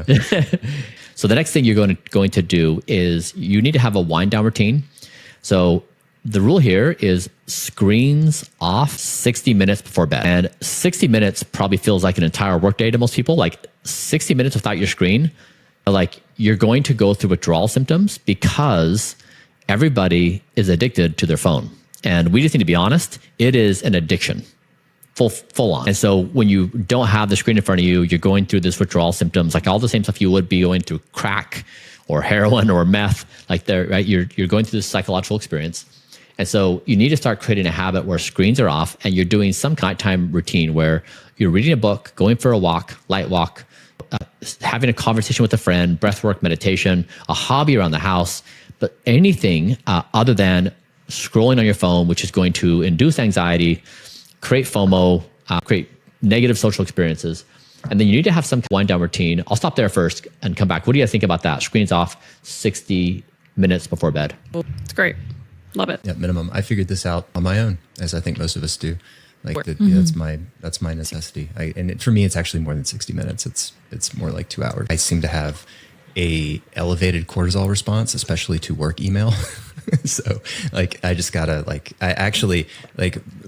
know. So the next thing you're going to do is you need to have a wind down routine. So the rule here is screens off 60 minutes before bed. And 60 minutes probably feels like an entire workday to most people. Like 60 minutes without your screen, like you're going to go through withdrawal symptoms because everybody is addicted to their phone. And we just need to be honest, it is an addiction. Full on. And so when you don't have the screen in front of you, you're going through this withdrawal symptoms, like all the same stuff you would be going through crack or heroin or meth, like there, right? You're going through this psychological experience. And so you need to start creating a habit where screens are off and you're doing some nighttime routine where you're reading a book, going for a walk, light walk, having a conversation with a friend, breath work, meditation, a hobby around the house, but anything other than scrolling on your phone, which is going to induce anxiety, create FOMO, create negative social experiences. And then you need to have some wind down routine. I'll stop there first and come back. What do you think about that? Screens off 60 minutes before bed. It's great. Love it. Yeah, minimum. I figured this out on my own, as I think most of us do. Like that's my necessity. For me, it's actually more than 60 minutes. It's more like 2 hours. I seem to have a elevated cortisol response, especially to work email. So like, I just gotta I actually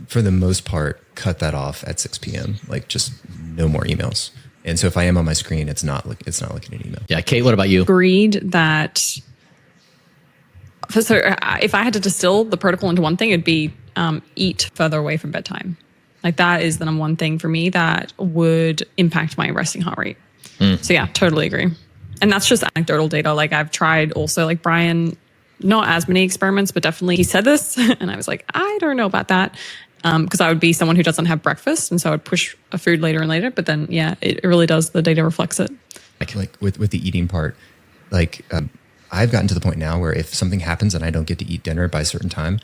for the most part, cut that off at 6 p.m. Like just no more emails. And so if I am on my screen, it's not looking at email. Yeah. Kate, what about you? Agreed that, so if I had to distill the protocol into one thing, it'd be eat further away from bedtime. Like that is the number one thing for me that would impact my resting heart rate. So yeah, totally agree. And that's just anecdotal data. Like I've tried also, like Brian, not as many experiments, but definitely he said this. And I was like, I don't know about that. Because I would be someone who doesn't have breakfast. And so I would push a food later and later. But then, yeah, it really does. The data reflects it. Like with the eating part, I've gotten to the point now where if something happens and I don't get to eat dinner by a certain time,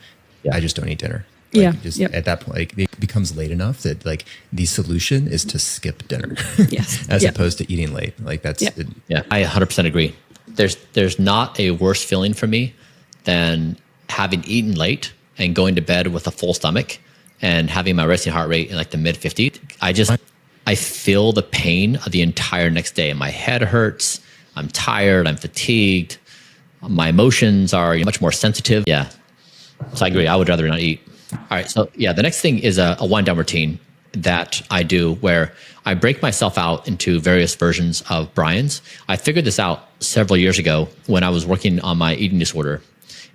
I just don't eat dinner. At that point, it becomes late enough that the solution is to skip dinner. Yes. As opposed to eating late. Like that's I 100% agree. There's not a worse feeling for me than having eaten late and going to bed with a full stomach and having my resting heart rate in like the mid 50s. I feel the pain of the entire next day. My head hurts. I'm tired. I'm fatigued. My emotions are much more sensitive. Yeah. So I agree. I would rather not eat. All right. So yeah, the next thing is a wind down routine that I do where I break myself out into various versions of Brian's. I figured this out several years ago when I was working on my eating disorder.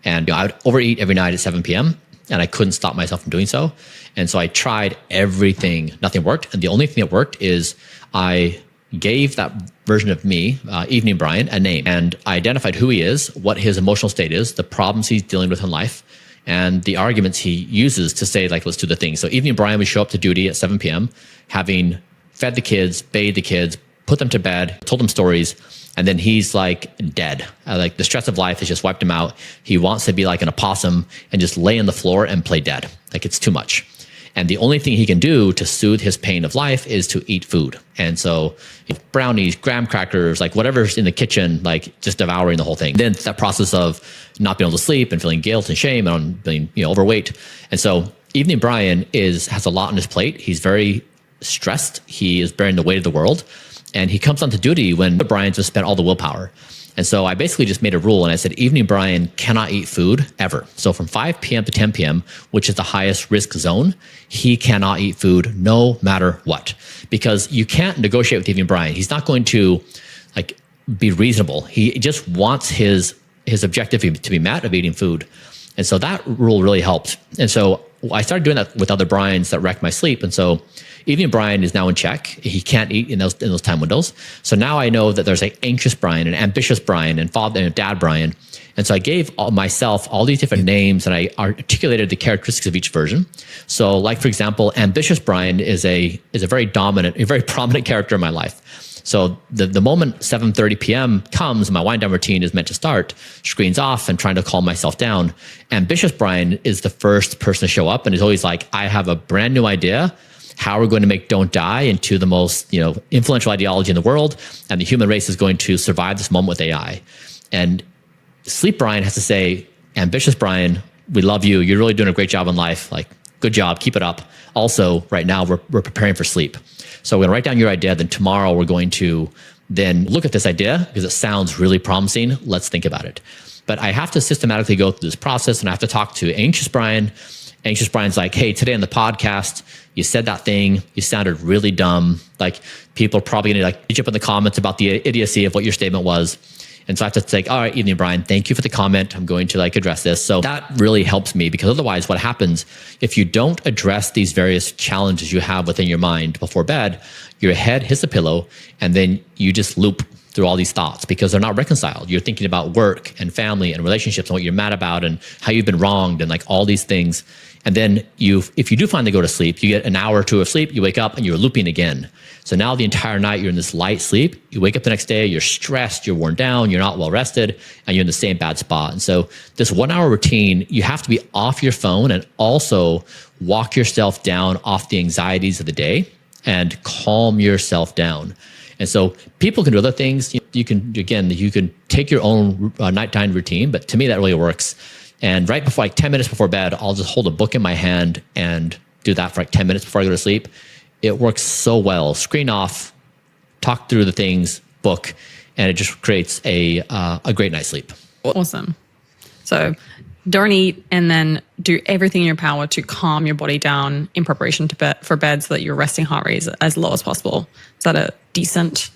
And I would overeat every night at 7 p.m. and I couldn't stop myself from doing so. And so I tried everything. Nothing worked. And the only thing that worked is I gave that version of me, Evening Brian, a name. And I identified who he is, what his emotional state is, the problems he's dealing with in life, and the arguments he uses to say, let's do the thing. So Evening Brian would show up to duty at 7 p.m., having fed the kids, bathed the kids, put them to bed, told them stories, and then he's dead. The stress of life has just wiped him out. He wants to be like an opossum and just lay on the floor and play dead. It's too much. And the only thing he can do to soothe his pain of life is to eat food. And so brownies, graham crackers, whatever's in the kitchen, just devouring the whole thing. Then that process of not being able to sleep and feeling guilt and shame and being overweight. And so Evening Brian has a lot on his plate. He's very stressed. He is bearing the weight of the world. And he comes onto duty when Brian just spent all the willpower. And so I basically just made a rule and I said, Evening Brian cannot eat food ever. So from 5 p.m. to 10 p.m., which is the highest risk zone, he cannot eat food no matter what. Because you can't negotiate with Evening Brian. He's not going to be reasonable. He just wants his objective to be met of eating food. And so that rule really helped. And so I started doing that with other Brians that wrecked my sleep. And so Evening Brian is now in check. He can't eat in those time windows. So now I know that there's an anxious Brian, an ambitious Brian, and father and dad Brian. And so I gave myself all these different names and I articulated the characteristics of each version. So for example, ambitious Brian is a very dominant, a very prominent character in my life. So the moment 7:30 p.m. comes, my wind down routine is meant to start, screens off and trying to calm myself down. Ambitious Brian is the first person to show up and is always I have a brand new idea how we're going to make Don't Die into the most influential ideology in the world, and the human race is going to survive this moment with AI. And Sleep Brian has to say, ambitious Brian, we love you. You're really doing a great job in life. Good job. Keep it up. Also, right now, we're preparing for sleep. So we're going to write down your idea. Then tomorrow, we're going to then look at this idea because it sounds really promising. Let's think about it. But I have to systematically go through this process, and I have to talk to Anxious Brian. Anxious Brian's like, hey, today on the podcast, you said that thing. You sounded really dumb. Like, people are probably going to like hit you up in the comments about the idiocy of what your statement was. And so I have to say, all right, evening, Brian, thank you for the comment. I'm going to like address this. So that really helps me, because otherwise what happens if you don't address these various challenges you have within your mind before bed, your head hits the pillow and then you just loop through all these thoughts because they're not reconciled. You're thinking about work and family and relationships and what you're mad about and how you've been wronged and like all these things. And then if you do finally go to sleep, you get an hour or two of sleep, you wake up and you're looping again. So now the entire night you're in this light sleep, you wake up the next day, you're stressed, you're worn down, you're not well rested, and you're in the same bad spot. And so this 1 hour routine, you have to be off your phone and also walk yourself down off the anxieties of the day and calm yourself down. And so people can do other things. You can take your own nighttime routine, but to me that really works. And right before, like 10 minutes before bed, I'll just hold a book in my hand and do that for like 10 minutes before I go to sleep. It works so well. Screen off, talk through the things, book, and it just creates a great night's sleep. Awesome. So don't eat, and then do everything in your power to calm your body down in preparation for bed so that your resting heart rate is as low as possible. Is that a decent